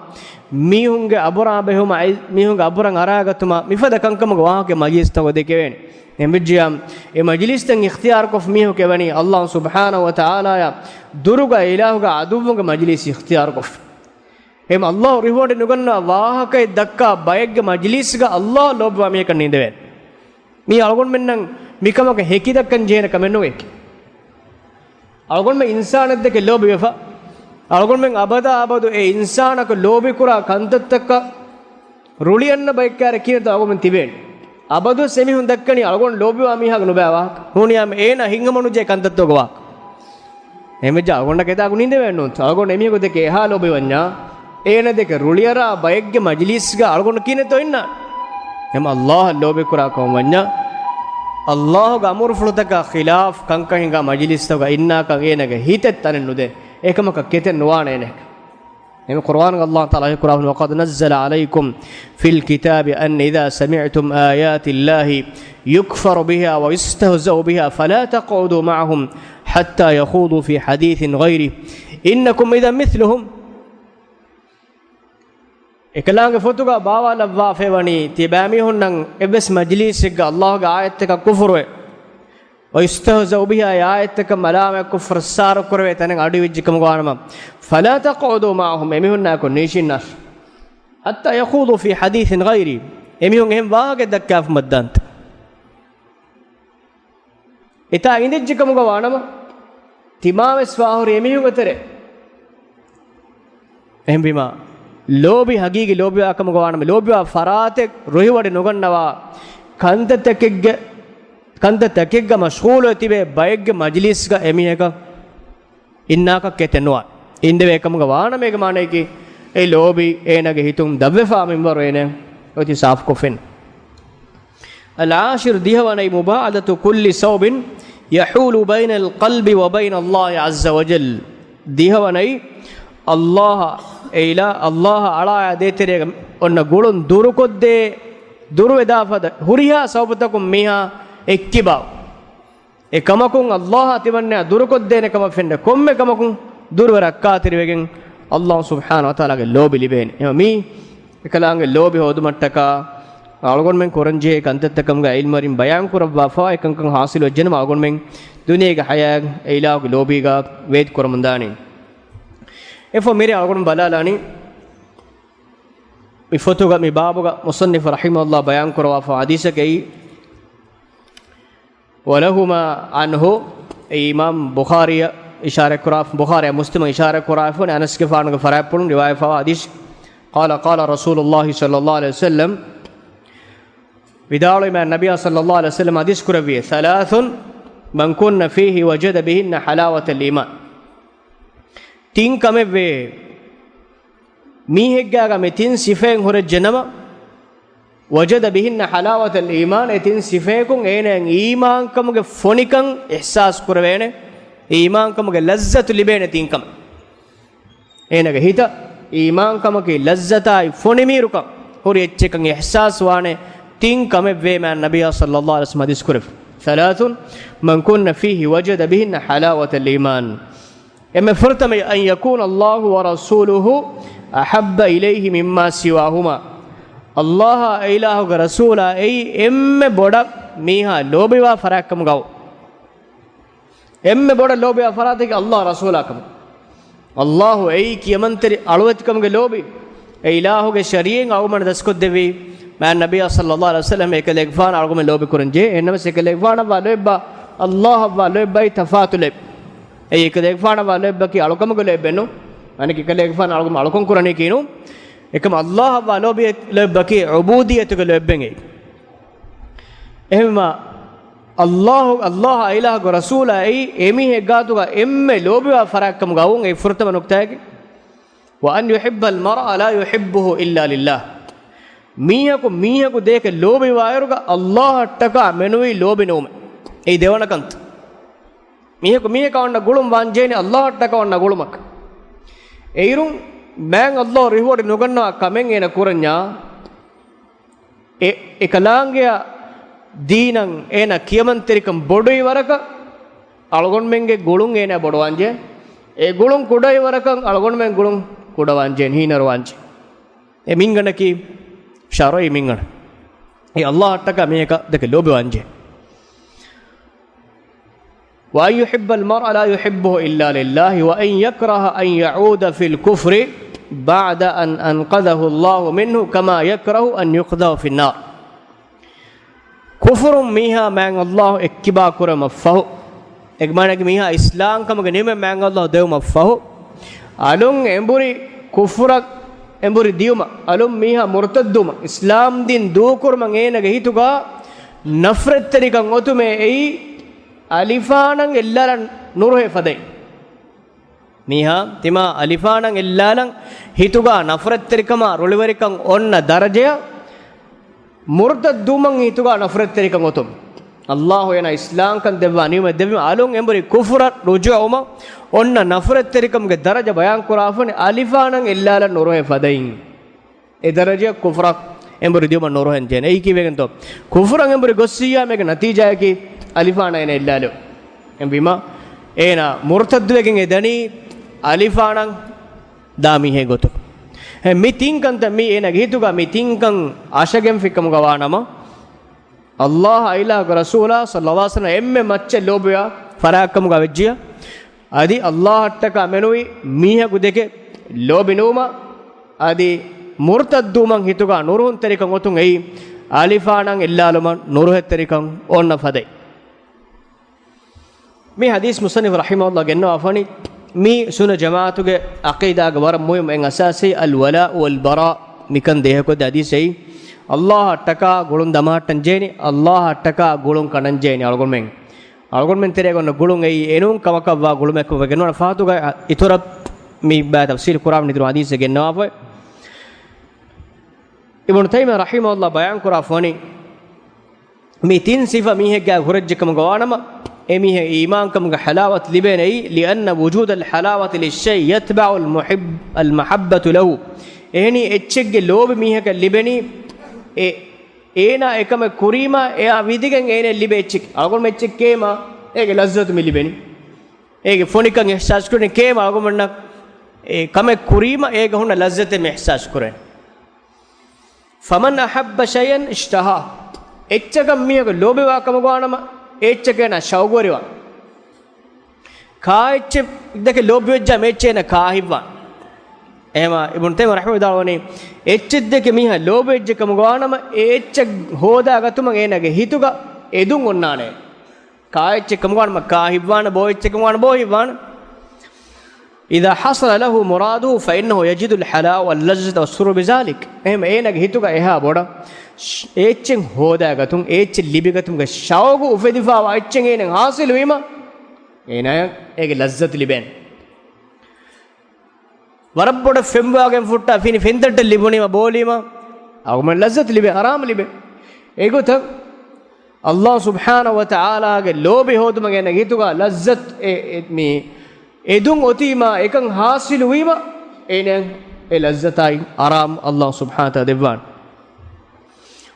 මිහුන්ගේ අබරා බෙහුම මිහුන්ගේ අබරන් අරාගතුම මිෆද කංකමගේ වාහකේ මජ්ලිස් තෝග දෙකෙවෙනි එම්බිජියම් ඒ මජ්ලිස් තන් ඉක්තියාර කොෆ මිහු කෙවනි අල්ලාහ් සුබ්හානහු වතාලා යා දුරුගා ඉලාහුගේ අදුවගේ මජ්ලිස් ඉක්තියාර කොෆ එම් අල්ලාහ් රිවෝඩ් නුගන්නා වාහකේ දක්කා බයග්ගේ මජ්ලිස්ගේ අල්ලාහ් ලොබ්වා මේක නින්දවෙන් මේ අලගොන් මෙන්නම් මිකමක හෙකි දක්කන් ජේන කමෙන්නෝ එක් අලගොන් මේ ඉන්සානෙත් දෙක ලොබි වෙෆා අලගොන් මෙන් අබදා අබදු ඒ ඉන්සානක ලොබි කුරා කන්තත්තක රුලියන්න බයිකාර කියන අලගොන් තිබෙන්නේ අබදු සෙමිහුන් දක්කනි අලගොන් ලොබිවා මිහග නොබෑවා හුනියම් ඒන හිංගමනුජේ කන්තත්තෝගවා එමෙජ අලගොන්න කෙදා ගුනින්ද වෙන්නොත් අලගොන් එමිහග දෙක එහා ලොබිවඤ්ඤා ඒන දෙක රුලියරා බයග්ගේ මජ්ලිස්ගේ අලගොන් කිනේ තොයින්න එම අල්ලාහ් ලොබි කුරා කොවඤ්ඤා අල්ලාහ්ගේ අමුරු ෆුලතක ඛිලාෆ් කංකහින්ගා මජ්ලිස් තෝග ඉන්නාක ඒනගේ හිතෙත් තනෙන් නුදේ ඒකමක කෙතෙන් නොවානේනේ يعني القرآن الله تعالى يقول وقد نزل عليكم في الكتاب أن إذا سمعتم آيات الله يكفر بها ويستهزأ بها فلا تقعدوا معهم حتى يخوضوا في حديث غيره إنكم إذا مثلهم إكلام فتوغا باوا لوا فيوني تبامي هنن إبس مجلسك الله آياتك كفر ويستهزأ بها آياتك ملام كفر سار كروي تنن أدي وجهكم غانما فلا تقعدوا معهم එමිහුන් නාකෝ නේෂින්නස් حتى يخوضوا في حديث غيري එමිහුන් එහෙම වාගේ දක්කාෆ මද්දන්ත ඊතා ඉඳිච්චකම ගානම තිමාවස් වාහුර එමිහුන් අතර එහෙම බිම ලෝභි හගීගි ලෝභියාකම ගානම ලෝභියා ෆරාතෙක් රොහිවඩ නොගන්නවා කන්තතකෙග්ග මෂූල් තිබේ බයග්ගේ මජ්ලිස්ග එමිහක ඉන්නාක කෙතනවා ඉන්දේ එකමක වාන මේක මානෙකි ඒ ලෝභි ඒනගේ හිතුම් දව්වෆාමින් වරේන ඔති සාෆ් කොෆෙන් العاشر ديهواني مباعدة كل صوب يحول بين القلب وبين الله عز وجل ديهواني الله إلى الله على ديتري أن قولن دوركودة دورو إضافة هريها صوبتكم ميها اكتباو එකමකුන් අල්ලාහ් තිබන්නේ දුරකොද්දේන කම ෆෙන්න කොම්මෙ කමකුන් දුරවර අක්කාතිරි වෙගෙන් අල්ලාහ් සුබ්හානහු වතාලාගේ ලෝබි ලිබේන එම මී එකලාංගේ ලෝබි හොදුමට්ටක අලගොන් මෙන් කොරන්ජේ කන්තත්තකම්ගේ ඉල්මරින් බයන් කරවා ෆා එකංකන් හාසිල වජන අලගොන් මෙන් දුනියගේ හයන් ඒලාගේ ලෝබිගා වේත් කරමුන්දානි එෆෝ මෙරි අලගොන් බලාලානි මිෆතුගා මි බාබුගා මුසන්නිෆ් රහිමහුල්ලාහ් බයන් කරවා ෆා හදීසකේ ولهما عنه إمام بخاري إشارة كراف بخاري مسلم إشارة كرافون أنس كفارن فرابون رواية فواديش قال رسول الله صلى الله عليه وسلم بداول من النبي صلى الله عليه وسلم حديث كرافية ثلاث من كن فيه وجد بهن حلاوة الإيمان تين كم في ميهجا متين صفين هو الجنة وجد بهن حلاوة الإيمان اتين صفيكم أين إيمان كم فونيكن إحساس كرافينه إيمان كم لذة لبين تين كم أين هيدا إيمان كم لذة فونيميركم هو يتشكن إحساس وانه تين كم في من النبي صلى الله عليه وسلم حديث كرف ثلاث من كن فيه وجد بهن حلاوة الإيمان إما فرتم أن يكون الله ورسوله أحب إليه مما سواهما الله إله رسول أي إما بودا ميها لوبيوا فراكم غاو إما بودا لوبيوا فراتك الله رسولكم الله أي كيمنتري ألوتكم غلوبي إله كشريعة أو من دسكت دبي ما النبي صلى الله عليه وسلم يكلفان أرغم لوبي كورنجي إنما سكلفان والوبا الله والوبا تفاتلب أي كلفان والوبا كي ألوكم غلوبينو أنا كلفان أرغم ألوكم كورني كينو එකම අල්ලාහ් වලෝබිය ලබ්බකේ උබූදියතුක ලබ්බෙන්ගේ එහෙම අල්ලාහ් ඉලාහ රසූලයි එමිහෙ ගාතුක එම්මෙ ලෝබිවා ෆරක්කම ගවුන් ඒ ෆුර්තම නුක්තාගේ وأن يحب المرء لا يحبه إلا لله මීහකු දෙක ලෝබිවා අයරුක අල්ලාහ් ටක මෙනුයි ලෝබිනෝම ඒ දෙවනකන්ත මීහක වන්න ගුළුම් වංජේනේ අල්ලාහ් ටක වන්න ගුළුමක් ඒරුම් मैं अल्लाह रिवॉर्ड नुगन्ना कमेंगे न कुरन्या एकलांगे दीनं एन कियमंतरिकम बोडुई वरक अलगोन मेंगे गुळुंग एन बोडवांजे ए गुळुंग कुडई वरक अलगोन में गुळुंग कुडवांजे हीनर वांजे ए मिंगन की शारोई मिंगन ए अल्लाह टका मेक दक लोबे वांजे وأن يحب المرء لا يحبه إلا لله وأن يكره أن يعود في الكفر بعد أن أنقذه الله منه كما يكره أن يقذف في النار كفر ميها من الله اكبا كرم فهو اجمانك ميها إسلام كما جنيم من الله دوم فهو ألون إمبوري كفر إمبوري ديوما ألون ميها مرتدوما إسلام دين دو كرم عينك هيتوكا نفرت تريكا غوتومي أي අලිෆානන් එල්ලාලන් නුරුහෙ ෆදයි මීහා තිමා අලිෆානන් එල්ලාලන් හිතුගා නෆරත්තරිකම රොලිවරිකන් ඔන්න දරජය මුර්තදුමන් හිතුගා නෆරත්තරිකන් ඔතුම් අල්ලාහ් යන ඉස්ලාම් කන් දෙව අනිම දෙව අලුන් එම්බරි කුෆර රුජුවම ඔන්න නෆරත්තරිකම්ගේ දරජ බයන් කුරාෆනේ අලිෆානන් එල්ලාලන් නුරුහෙ ෆදයින් ඒ දරජය කුෆර එම්බරි දියම නුරුහෙන් ජෙන ඒ කිවෙගෙන් තෝ කුෆරන් එම්බරි ගොස්සියා මේක නතිජායකි අලිෆානා එන ඉල්ලාලෝ එම්බිම එන මුර්තද්දුවකින් එදනි අලිෆානන් දාමිහෙ ගොතු මිතින්කන්ත මි එන ගිතුගා මිතින්කන් ආශගෙන් ෆිකම ගවානම අල්ලාහ් අයිලා රසූලා සල්ලල්ලාහු අලයිහි වසල්ලම් එම්මෙ මච්ච ලෝබියා ෆරාකම ගවෙජ්ජිය අදි අල්ලාහ් ටක මෙනුයි මීහකු දෙකේ ලෝබිනෝම අදි මුර්තද්දුමන් හිතුගා නුරුන් තරිකන් ඔතුන් එයි අලිෆානන් ඉල්ලාලම නුරුහෙත්තරිකන් ඕන්න ෆදයි මේ හදීස් මුසන්නිෆ් රහිමහුල්ලාහ් ගෙන්නවා අෆනි මේ සුන ජමාඅතුගේ අකීදාගේ වර මුහිම් එන් අසාසී අල් වලා වල් බරා මිකන් දෙහකොද හදීසයි අල්ලාහ් ටකා ගුළුන් දමාට්ටන් ජේනි අල්ලාහ් ටකා ගුළුන් කණන් ජේනි අල්ගොන් මෙන් තෙරේගොන්න ගුළුන් එයි එනුන් කමකවා ගුළුමෙක් වගෙනවන ෆාතුගේ ඉතර මේ බා තෆ්සීල් කුරාන් නිතර හදීස් ගෙන්නවා අප ඉබ්නු තයිමියා රහිමහුල්ලාහ් බයන් කරා ෆනි මේ තින් සිෆා මීහෙක්ගේ හුරජ්ජකම ගවානම إميه إيمانكم كحلاوة لبني لأن وجود الحلاوة للشيء يتبع المحبة له إهني اتشج لوب ميه كلبني إينا إكم كريمة إيه أبيدكن إيه اللي اتشج أقول ما اتشج كيما إيه لذة من لبني إيه فونيكن إحساس كرين كيما أقول منا إيه كم كريمة إيه هنا لذة من إحساس كرين فمن أحب شيئا اشتهى اتشج ميه لوب واكم قوانا ඒච්චකේන ශෞගෝරිවා කායිච්ච ඉදක ලෝභෙජ්ජ මේච්චේන කාහිවා එහෙම ඉබ්නු තයිමියා රහිමහුල්ලාහ් එච්ච දෙක මිහ ලෝභෙජ්ජකම ගානම ඒච්ච හෝදාගතුම එනගේ හිතුග එදුන් ඔන්නානේ කායච්චකමගාන කාහිබ්වාන බෝයිච්චකමගාන බෝහිබ්වාන إذا حصل له مراده فإنه يجد الحلاوة واللذة والسرور بذلك එහෙම ඒනගේ හිතුක එහා බොඩ ඒච්චෙන් හොදාගතුන් ඒච්ච ලිබිගතුන්ගේ ශවග උපෙදිෆා වයිච්චෙන් ඒනෙන් හාසිල් වීම ඒනය ඒගේ ලස්සත් ලිබෙන් වරබ්බොඩ ෆෙම්වාගෙන් ෆුට්ටා ෆිනි ෆෙන්දට ලිබුණීම බෝලීම අවම ලස්සත් ලිබෙ ආරාම ලිබෙ ඒගොත අල්ලාහ් සුබ්හානහු වතාලාගේ ලෝභය හොදුමගේ න හිතුක ලස්සත් මේ එදුන් ඔතීමා එකන් හාසිල් වීම ඒනෙන් ඒ ලස්සතයි ආරාම අල්ලාහ් සුබ්හානහු වතාලා දෙවන්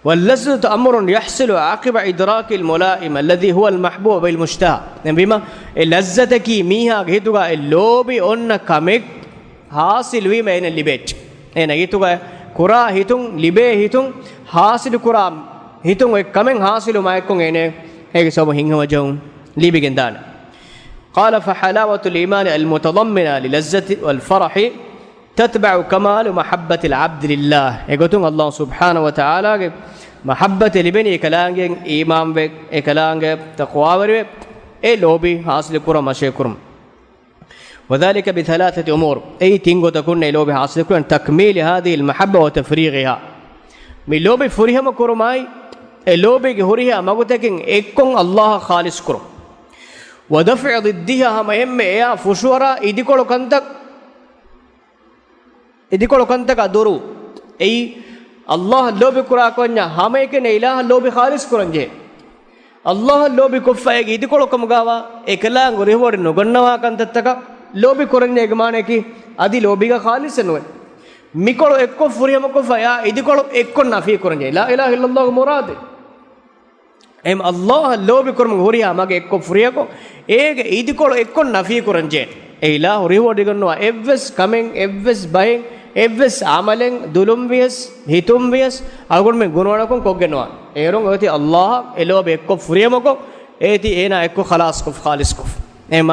واللذة أمر يحصل عقب إدراك الملائم الذي هو المحبوب بالمشتهى نبيما اللذة كي ميها هيتوغا اللوبي أن كمك حاصل ويما إن الليبيت إن هيتوغا كرا هيتون لبي هيتون حاصل كرا هيتون كمن حاصل ما يكون إن هيك سبب هينغ وجون ليبي جندان قال فحلاوة الإيمان المتضمنة للذة والفرح تتبع كمال محبة العبد لله يقولون الله سبحانه وتعالى محبة لبني كلانج إيمان بك كلانج تقوى ورب لوبي حاصل كرم مشي كرم وذلك بثلاثة أمور أي تينغو تكون لوبي حاصل كرم تكميل هذه المحبة وتفريغها من لوبي فريها مكرماي لوبي هريها مغتكين إكون الله خالص كرم ودفع ضدها مهم يا فشورا إديكولو كنتك ඉදිකොල කන්තක දොරු එයි අල්ලාහ් ලෝභි කුරා කොඤ්ඤා හැම එකනේ ඉලාහ ලෝභි ખાලිස් කුරංජේ අල්ලාහ් ලෝභි කොෆයගේ ඉදිකොල කමගාවා එකලාංග රිහවඩ නොගන්නවා කන්තත්තක ලෝභි කුරංජේ ගමානේකි අදි ලෝභිග ખાලිස් නුවේ මිකොල එක්ක ෆුරියම කොෆයා ඉදිකොල එක්ක නෆී කුරංජේ ලා ඉලාහ ඉල්ලල්ලාහ් මුරාදේ එම් අල්ලාහ් ලෝභි කුරම හොරියා මගේ එක්ක ෆුරියකෝ ඒගේ ඉදිකොල එක්ක නෆී කුරංජේ ඒ ඉලාහ රිහවඩ ගන්නවා එවස් කමෙන් එවස් බයෙන් එවස් ආමලෙන් දුලුම් වියස් හිතුම් වියස් අගොන් මේ ගුණවණකොන් කොග්ගෙනවා ඒරොන් ඔති අල්ලාහ් එලෝබ එක්ක ෆුරියමකො ඒති ඒනා එක්ක خلاص කො خالص කො එම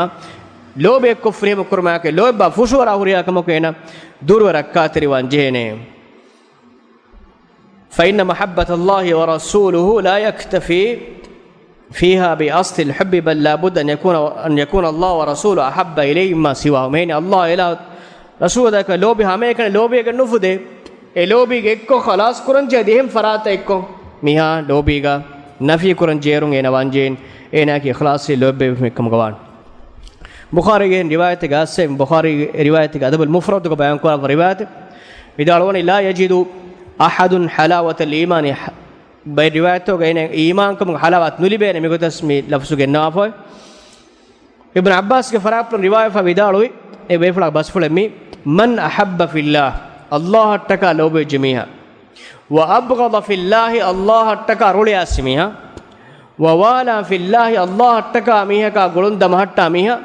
ලෝබ එක්ක ෆුරියම කුර්මාකේ ලෝබ ෆුෂුවර හුරියාකමක එන දුර්වරක්කාතරි වංජේනේ فإن محبة الله ورسوله لا يكتفي فيها بأصل الحب بل لابد أن يكون الله ورسوله أحب إليه ما سواه يعني الله إله رسول ذاك لوبي همه كان لوبي كان نفوده لوبي إكو خلاص كورن جديهم فرات إكو ميها لوبي كا نفي كورن جيرون إنا وانجين إنا كي خلاص لوبي مكم قوان بخاري رواية قاسم بخاري رواية أدب المفرد کو بیان کو رواية بدالون لا يجد أحد حلاوة الإيمان برواية تو إن إيمان كم حلاوة نولي بين ميكو تسمي لفظ النافع ابن عباس کے فرات رواية فبدالوي إيه بيفلا بس فلمي من أحب في الله الله اتقى لوبي جميعا وأبغض في الله الله اتقى رولي اسميها ووالا في الله الله اتقى ميها كا قلون دمهتا ميها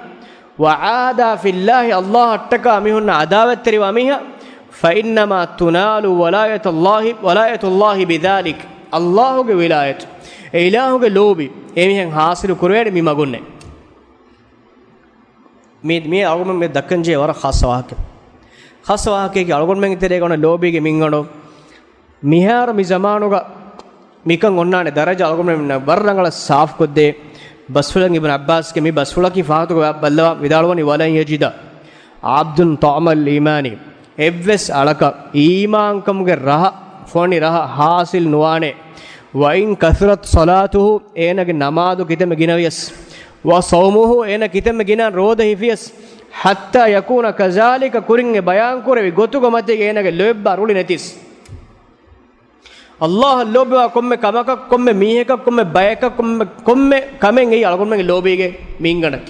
وعادا في الله الله اتقى ميهن عداوة تريواميها فإنما تنال ولاية الله بذلك الله ولاية إله لوبي إيه حاصل كروير مما قلنا مي أرغم مي دكنجي ورا خاص واهك كي أرغم مي تري كنا لوبي كي مينغانو ميهار مي زمانو كا ميكان قلنا درجة أرغم مي بررنغلا صاف كده بسفلان ابن عباس كي مي بسفلا كي فاتو بلوا بدالواني ولا يجدا عبد طعم الإيماني إبس علىك إيمان كم كرها فوني رها حاصل نوانه وإن كثرت صلاته إنك نمازو كتم جنويس وصومه إن كتم جنان روده فيس حتى يكون كذلك كورين بيان كوري غوتو ماتي إنك لوب بارولي نتيس الله لوب كم كمك كم ميهك كم بايك كم كمين أي ألقون من لوبيك مينغنك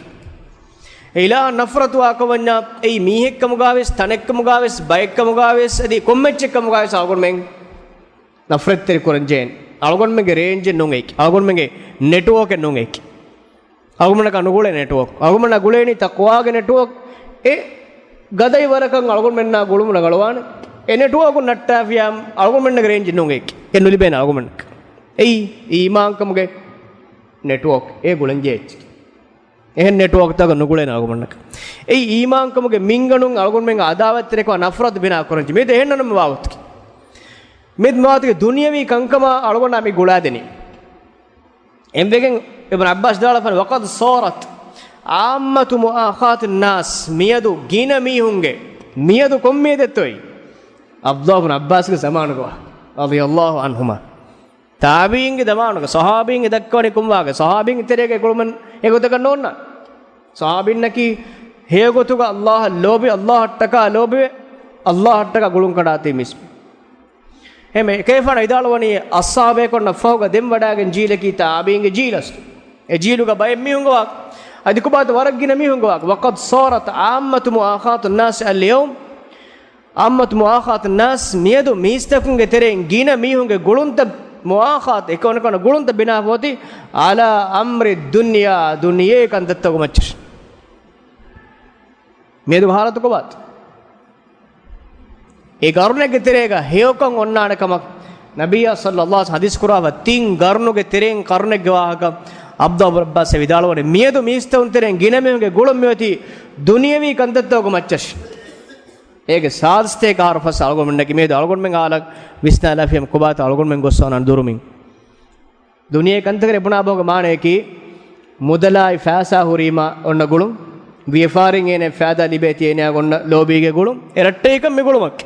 إلى نفرت واكوانيا أي ميهك كمغاويس تنك كمغاويس بايك كمغاويس أدي كمّتش كمغاويس ألقون من نفرت تري كورنجين ألقون من رينج نونغيك ألقون من نتورك نونغيك අගමනක අනුගුල නෙට්වර්ක් අගමන ගුලේනි තක්වාගේ නෙට්වර්ක් ඒ ගදයි වරකන් අගමන මෙන්න ගුළුමුන ගලවාන ඒ නෙට්වර්ක් නට්ටාෆියම් අගමන රේන්ජ් නුගේ එන්නලි බේන අගමන එයි ඊමාංකමගේ නෙට්වර්ක් ඒ ගුලන්ජේච් එහෙන් නෙට්වර්ක් තක නුගුලේන අගමනක එයි ඊමාංකමගේ මින්ගණුන් අගමන අදාවත්තරේක නෆරත් බිනා කරන්ජි මේ දෙහෙන්නම වාවත් මෙත් මාතක දුනියවි කංකම අගමන අපි ගුලා දෙනි එම්බෙගෙන් ibn abbas dala fan waqad sarat ammatu muakhat an-nas miyadu gina mihunge miyadu kommedetoi abdullah ibn abbas ge samanugo radiyallahu anhuma tabiinge damanugo sahabinge dakkone kumwage sahabinge terege gulumen egotaga nonna sahabinnaki hegotuga allah lobi allah attaka lobi allah attaka gulun kadati mis heme kayfana idalwani ashabe konna fawga dem wadagen jilaki tabiinge jilastu e jiluga bay mihungo adikubat waragina mihungo waqad sarat ammatu muakhat an-nas al-yawm ammatu muakhat an-nas miyadu mistakunge teren gina mihunge gulunta muakhat ekona gulunta bina hoti ala amri dunya dunye kandattagu machch medu bharatuko bat e garunege terega heokon onnanakamak nabiyya sallallahu alaihi hadis kurawa tin garunuge teren karunege wahaka abdullah abbas vidalwani miedu miistun teren ginamege gulum meti duniyavi kandattagu machch ege saadste kahar fas algon mennaki medu algon men alak visnala fem kubat algon men gossonan durumin duniye kantagere buna boga maaneki mudalai faasa hurima onna gulum viefaring ene faada libeti ene agonna lobige gulum eratte ekam me gulumak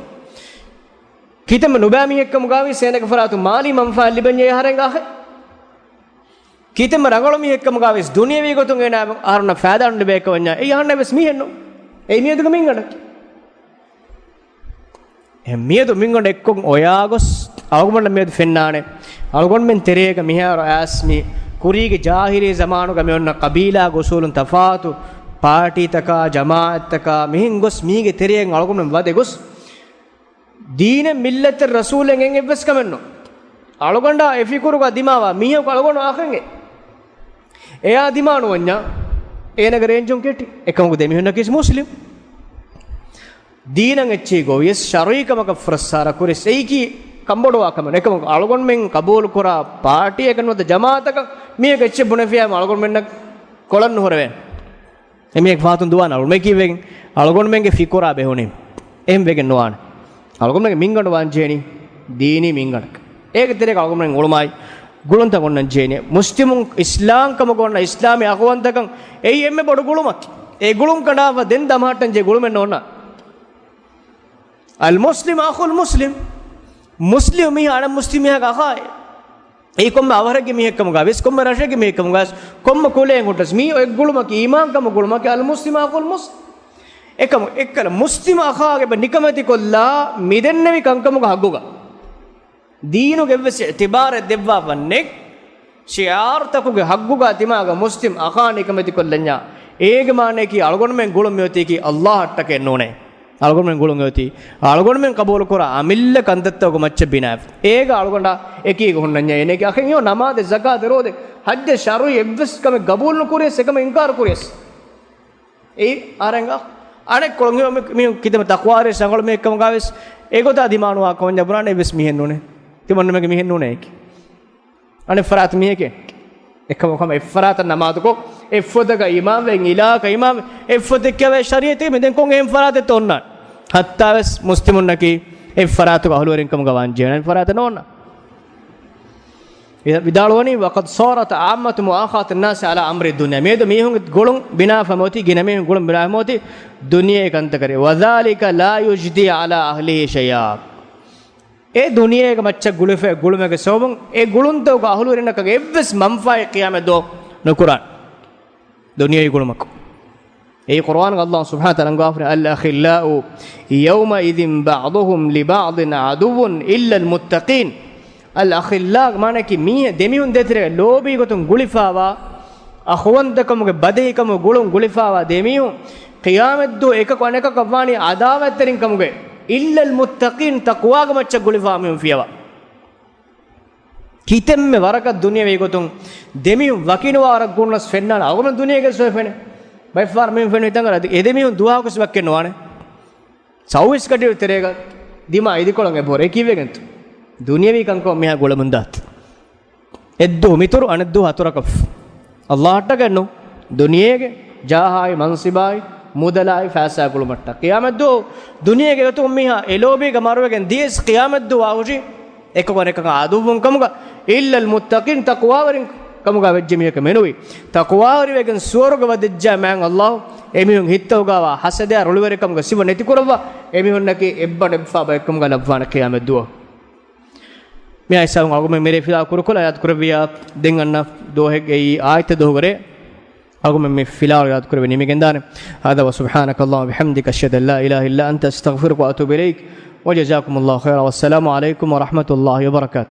kitam nubami ekkam gawi senaka faratu mali manfa libanye harenga kitam rangolmi ekkam gawis duniyavi gotun ena arna faada unde bekawanya e yahanna bes mihenno e mieduga mingada miedu mingonde ekkon oyagos algonda miedu fennane algon men terega miharo asmi kurige jahiri zamanuga me onna qabila gosulun tafatu party taka jamaat taka mihin gos mige teregen algon men wade gos dine millat rasulen en evs kamenno algonda efikuruga dimawa mihe algon akhenge eya dimanu wanya enage renjun keti ekamugo demihunna kis muslim deenan ecche go yes sharikama frasara kuris eiki kambodowa kama ekam algon men kabul kora party ekanwada jamaataka miyek ecche bunefiyam algon men kolannu horwen emiyek faatun duwan algon me kiwegen algon menge fikora behonim em wegen nuwan algon men mingandu wanjeni deeni minganak ege terek algon men ulumai gulunta gonnan jeni muslimun islam kama gonna islami agwantakam ei emme bodu gulumak e gulum kadawa den damatan je gulumen nonna al muslim akhul muslim muslim mi ana muslim ya ga ei komme awarage mi ekkam ga wes komme rashege mi ekkam ga komme kole ngotas mi ek gulumak iman kam gulumak al muslim akhul muslim ekam ekkala muslim akhage be nikamati kolla midennevi kankam ga hagguga දීනු ගෙවස් ඉතිබාර දෙවවා වන්නේ ශියාර් තකුගේ හග්ගුගා තිමාග මුස්ලිම් අඛානිකමති කොල්ලඤ්ඤා ඒග මානේ කි අලගොන් මෙන් ගුළුම් යොති කි අල්ලාහ් අට්ටක එන්නෝනේ අලගොන් මෙන් ගුළුම් යොති අලගොන් මෙන් කබූල් කර අමිල්ල කන්දත්තක මච්ච බිනාෆ් ඒග අලගොන්ඩා එකී ගොන්නඤ්ඤා එනේ කි අඛෙන් යෝ නමාද සකාත රෝදේ හජ්ජ ශරු එවස් කම ගබූල් නුකුරේස් එකම ඉන්කාර කුරේස් ඒ ආරංගා අනේ කොළඟ මේ කිදම තක්වාරේ සංගල මේ එකම ගාවස් ඒගොත අදිමානුවා කොන්ජ බුරානේ වෙස් මිහෙන්නෝනේ තිමන්න මගේ මිහෙන්න ඕනේ ඒක අනේ ෆරාත් මියකේ එකම කොම ෆරාත් නමාදකෝ එෆොදක ඉමාම් වෙන් ඉලාක ඉමාම් එෆොදක වේ ශරීයතේ මෙදෙන් කොන් එම් ෆරාත් තොන්න හත්තාවස් මුස්ලිමුන් නකි එෆරාත් ගහලුවරින් කම ගවන් ජේන ෆරාත් නෝන්න විදාලවනි වකත් සාරත ආමතු මුආඛාත් الناس على امر الدنيا මේද මිහුන් ගොළුන් බිනා ෆමෝති ගින මිහුන් ගොළුන් බිනා ෆමෝති දුනියේ කන්ත කරේ වذلك لا يجدي على اهله شيئا ඒ දුනියේක මච්ච ගුලෙෆේ ගුළුමගේ සෝබන් ඒ ගුළුන්තෝ ගහලු වෙනකගේ එවස් මම්ෆායි කියාමෙ දෝ නුකුරාන් දුනියේ ගුළුමක ඒ කුර්ආන් අල්ලාහ් සුබ්හානහු තාලා ගාෆර අල් අඛිල්ලාඋ යෞම ඉදින් බඅදුහුම් ලිබඅදින් අදුවුන් ඉල්ලල් මුත්තකීන් අල් අඛිල්ලා මානේ කි මී දෙමිහුන් දෙතර ලෝබී ගොතුන් ගුලිෆාවා අඛවන්තකමගේ බදේකම ගුළුන් ගුලිෆාවා දෙමිහුන් කියාමෙ දෝ එක කොනක කවානි අදාවත්තරින් කමුගේ ඉල්ලල් මුත්තකීන් තක්වාග මච්ච ගුලිෆාමියුම් ෆියවා කිතෙම්මෙ වරක දුනිය වේගොතුන් දෙමිහුන් වකිනවා වරක් ගුණස් ෆෙන්නාන අවගම දුනියගේ සොයෆෙන බයි ෆාර් මෙන් ෆෙන ඉතංගර එදෙමිහුන් දුවාකස් වක්කෙනවානේ සෞවිස් කඩේ උතරේක දිමා ඉදිකොලන් එබොරේ කිවෙගෙන්ත දුනියවි කංකෝ මෙහා ගොලමුන්දාත් එද්දෝ මිතුරු අනෙද්දෝ හතරකෆ් අල්ලාහට ගන්නෝ දුනියේගේ ජාහායි මන්සිබායි මුදලායි ෆාසා කුළුමට්ට කියාමද්දෝ දුනියේගේ ගතුම් මිහා එලෝබේක මරුවගෙන් දීස් කියාමද්දෝ ආවුජි එක කොන එක ආදුවුන් කමුග ඉල්ලල් මුත්තකින් තක්වාවරින් kamuga wejjemiyaka menuwi taqwawari wegen suwarga wadejja man Allah emihun hittawgawa hasada rulwere kamuga siwa neti kurwa emihun naki ebba nebfa ba kamuga labwana qiyamet duwa me aisawun agume mere fila kurukula yad kurbiya denganna dohe ei ayta dohgore agume me fila yad kurbe nimigendane hada wa subhanaka Allah bihamdika ashhadu an la ilaha illa anta astaghfiruka wa atubu ilaik وجزاكم الله خيرا والسلام عليكم ورحمة الله وبركاته